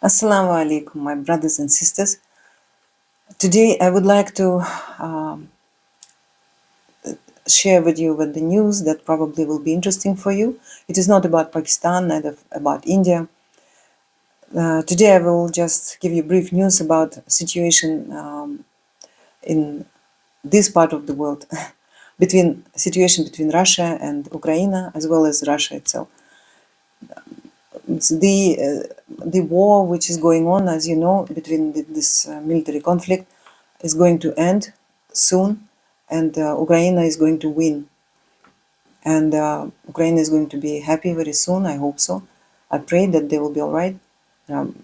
Assalamu alaikum, my brothers and sisters. Today I would like to um, share with you with the news that probably will be interesting for you. It is not about Pakistan, neither about India. Today I will just give you brief news about situation in this part of the world, between Russia and Ukraine, as well as Russia itself. It's the war which is going on, as you know, between this military conflict is going to end soon, and Ukraine is going to win, and Ukraine is going to be happy very soon. I hope so. I pray that they will be all right.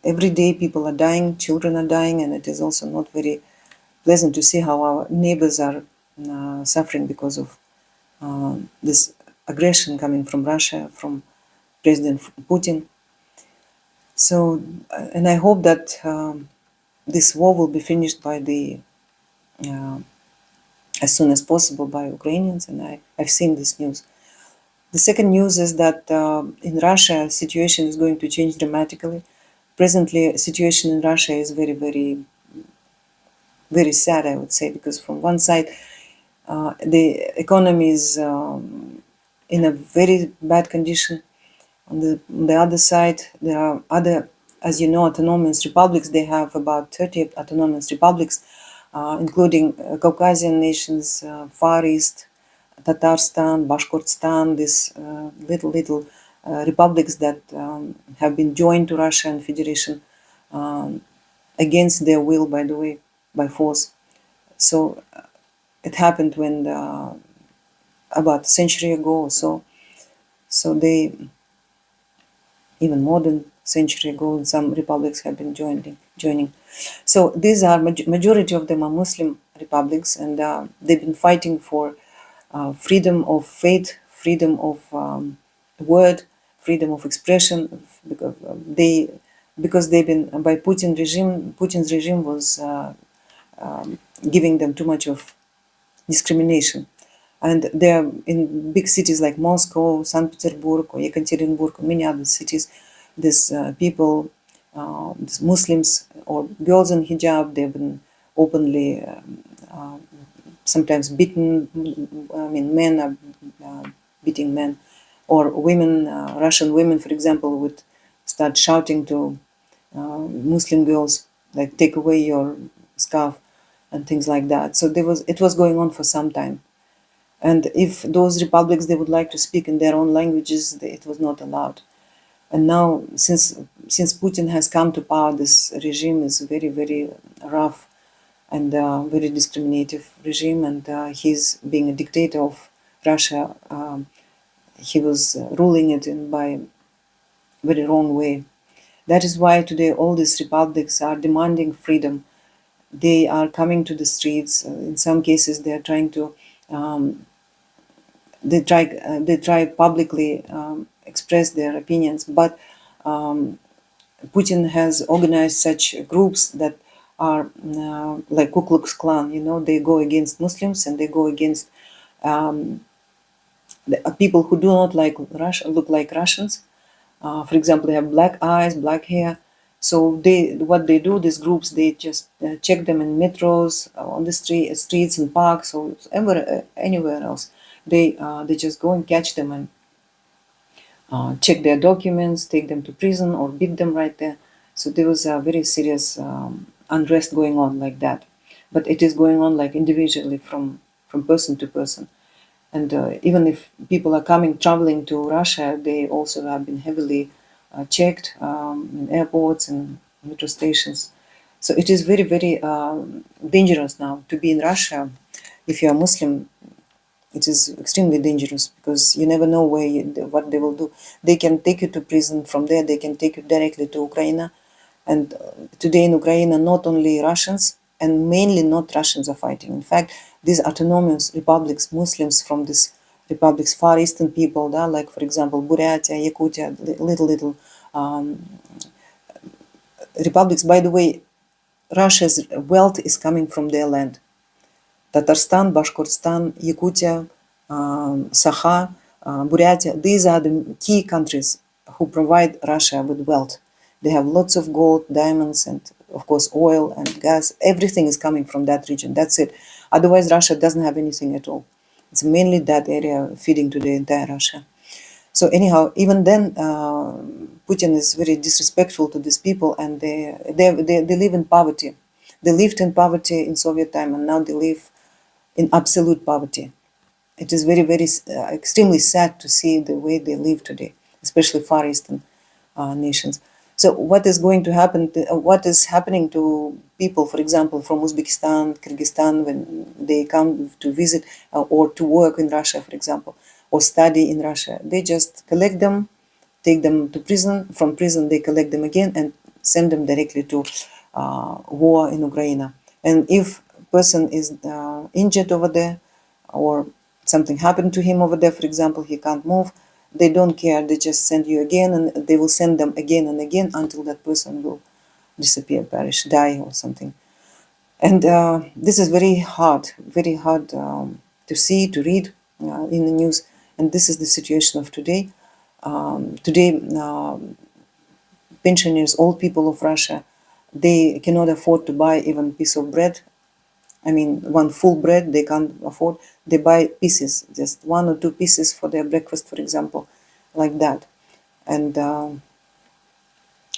Every day people are dying, children are dying, and it is also not very pleasant to see how our neighbors are suffering because of this aggression coming from Russia, from President Putin. So, and I hope that this war will be finished by the uh, as soon as possible by Ukrainians, and I've seen this news. The second news is that in Russia, situation is going to change dramatically. Presently, situation in Russia is very, very, very sad, I would say, because from one side, the economy is in a very bad condition. On the other side, there are other, as you know, autonomous republics. They have about 30 autonomous republics, including Caucasian nations, Far East, Tatarstan, Bashkortostan, these little republics that have been joined to Russia and Federation um, against their will, by the way, by force. So it happened when about a century ago or so. So they even more than century ago, and some republics have been joining. So these are majority of them are Muslim republics, and they've been fighting for freedom of faith, freedom of word, freedom of expression, because they've been by Putin's regime was giving them too much of discrimination. And they're in big cities like Moscow, St. Petersburg, or Yekaterinburg, or many other cities. These people, these Muslims or girls in hijab, they've been openly sometimes beaten. I mean, men are beating men, or women, Russian women, for example, would start shouting to Muslim girls, like, take away your scarf and things like that. So it was going on for some time. And if those republics they would like to speak in their own languages, it was not allowed. And now, since Putin has come to power, this regime is very, very rough and very discriminative regime, and he's being a dictator of Russia. He was ruling it in by very wrong way. That is why today all these republics are demanding freedom. They are coming to the streets. In some cases, they are trying to um, they try publicly express their opinions, but Putin has organized such groups that are like Ku Klux Klan. You know, they go against Muslims and they go against um, people who do not like look like Russians. For example, they have black eyes, black hair. So what they do, these groups, they just check them in metros, on the streets and parks, or anywhere else. They just go and catch them and check their documents, take them to prison, or beat them right there. So there was a very serious unrest going on like that. But it is going on like individually from person to person. And even if people are traveling to Russia, they also have been heavily checked in airports and metro stations. So it is very, very dangerous now to be in Russia. If you are Muslim, it is extremely dangerous because you never know what they will do. They can take you to prison. From there, they can take you directly to Ukraine. And today in Ukraine, not only Russians and mainly not Russians are fighting. In fact, these autonomous republics, Muslims from these republics, Far Eastern people, like for example Buryatia, Yakutia, little um, republics. By the way, Russia's wealth is coming from their land. Tatarstan, Bashkortostan, Yakutia, Sakha, Buryatia. These are the key countries who provide Russia with wealth. They have lots of gold, diamonds, and of course oil and gas. Everything is coming from that region. That's it. Otherwise, Russia doesn't have anything at all. It's mainly that area feeding to the entire Russia. So anyhow, even then, Putin is very disrespectful to these people, and they live in poverty. They lived in poverty in Soviet time, and now they live in absolute poverty. It is very, very extremely sad to see the way they live today, especially Far Eastern nations. So what is going to happen? What is happening to people, for example, from Uzbekistan, Kyrgyzstan, when they come to visit or to work in Russia, for example, or study in Russia? They just collect them, take them to prison. From prison, they collect them again and send them directly to war in Ukraine. And if a person is injured over there, or something happened to him over there, for example, he can't move, they don't care. They just send you again, and they will send them again and again until that person will disappear, perish, die, or something. And this is very hard to see, to read in the news. And this is the situation of today. Today, pensioners, old people of Russia, they cannot afford to buy even a piece of bread. I mean, one full bread they can't afford. They buy pieces, just one or two pieces for their breakfast, for example, like that. And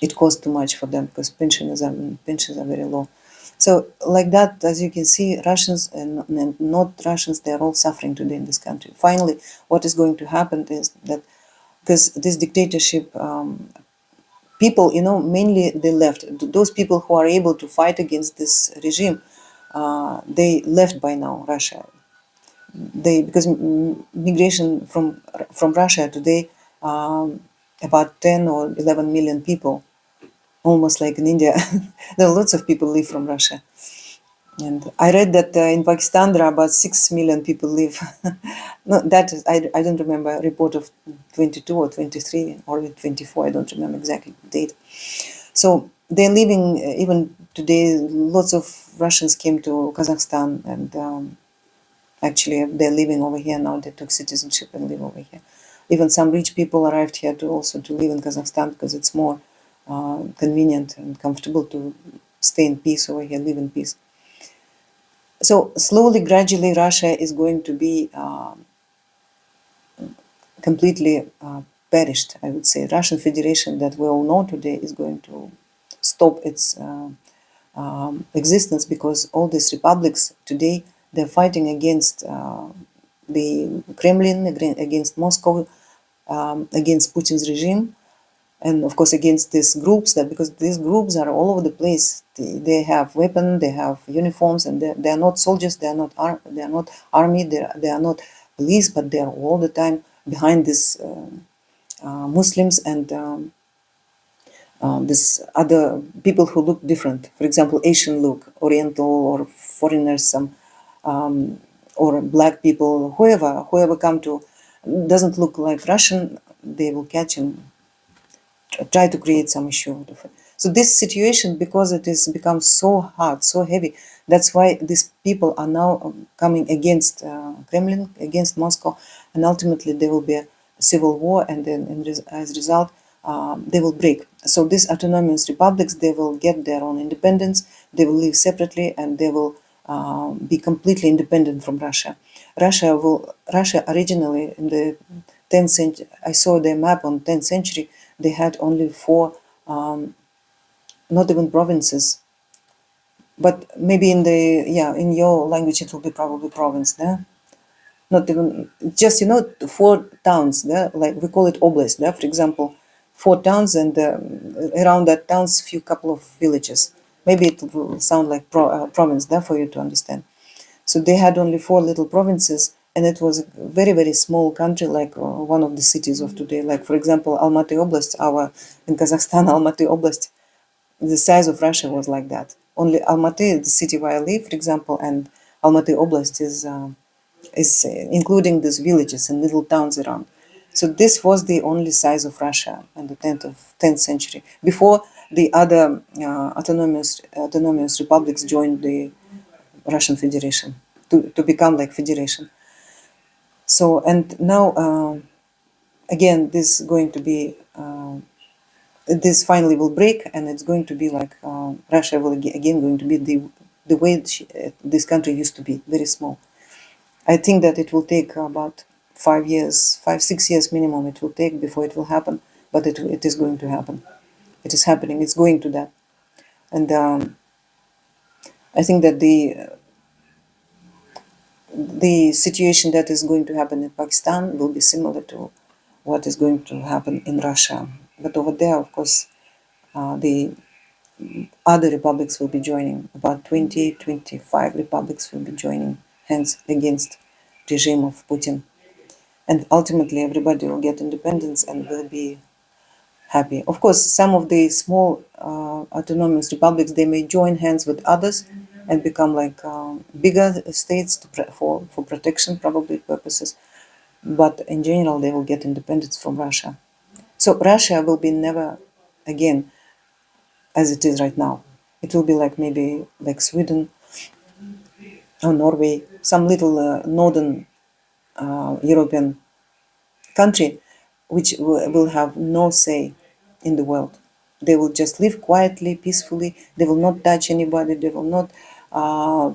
it costs too much for them because pensions are very low. So like that, as you can see, Russians and not Russians, they are all suffering today in this country. Finally, what is going to happen is that because this dictatorship, people, mainly the left, those people who are able to fight against this regime, they left by now Russia. Because migration from Russia today, about 10 or 11 million people, almost like in India. There are lots of people live from Russia. And I read that in Pakistan there are about 6 million people live. No, that is, I don't remember, a report of 22 or 23 or 24, I don't remember exactly the date. So they're living, even today, lots of Russians came to Kazakhstan, and actually they're living over here now. They took citizenship and live over here. Even some rich people arrived here to live in Kazakhstan because it's more convenient and comfortable to stay in peace over here, live in peace. So slowly, gradually, Russia is going to be completely perished, I would say. Russian Federation that we all know today is going to stop its existence, because all these republics today, they're fighting against the Kremlin, against Moscow, against Putin's regime, and of course against these groups, that because these groups are all over the place. They have weapons, they have uniforms, and they are not soldiers, they are not army, they are not police, but they are all the time behind these Muslims and this other people who look different. For example, Asian look, Oriental, or foreigners, some or black people, whoever come to doesn't look like Russian, they will catch and try to create some issue out of it. So this situation, because it has become so hard, so heavy, that's why these people are now coming against Kremlin, against Moscow, and ultimately there will be a civil war, and then as a result, they will break. So these autonomous republics, they will get their own independence, they will live separately, and they will be completely independent from Russia. Russia originally in the 10th century, I saw their map on 10th century, they had only four, not even provinces, but maybe in your language it will be probably province, yeah? Not even, just, four towns, yeah? Like we call it oblast, yeah? For example, four towns, and around that towns, few couple of villages. Maybe it will sound like province there for you to understand. So they had only four little provinces, and it was a very, very small country, like one of the cities of today. Like, for example, Almaty Oblast, in Kazakhstan, Almaty Oblast, the size of Russia was like that. Only Almaty, the city where I live, for example, and Almaty Oblast is including these villages and little towns around. So this was the only size of Russia in the 10th century. Before the other autonomous republics joined the Russian Federation to become like federation. So, and now again, this is going to be this finally will break, and it's going to be like Russia will again going to be the way this country used to be, very small. I think that it will take about 5 years, 6 years minimum. It will take before it will happen, but it is going to happen. It is happening. It's going to that, and I think that the situation that is going to happen in Pakistan will be similar to what is going to happen in Russia. But over there, of course, the other republics will be joining. About 20, 25 republics will be joining hands against regime of Putin. And ultimately, everybody will get independence and will be happy. Of course, some of the small autonomous republics, they may join hands with others and become like bigger states for protection probably purposes. But in general, they will get independence from Russia. So Russia will be never again as it is right now. It will be like maybe like Sweden or Norway, some little northern European country which will have no say in the world. They will just live quietly, peacefully. They will not touch anybody. They will not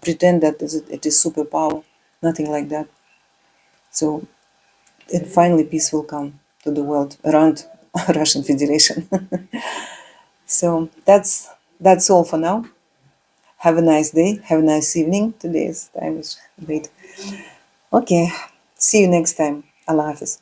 pretend that it is superpower. Nothing like that. So, and finally, peace will come to the world around Russian Federation. So that's all for now. Have a nice day. Have a nice evening. Today's time is late. Okay. See you next time. Allah Hafiz.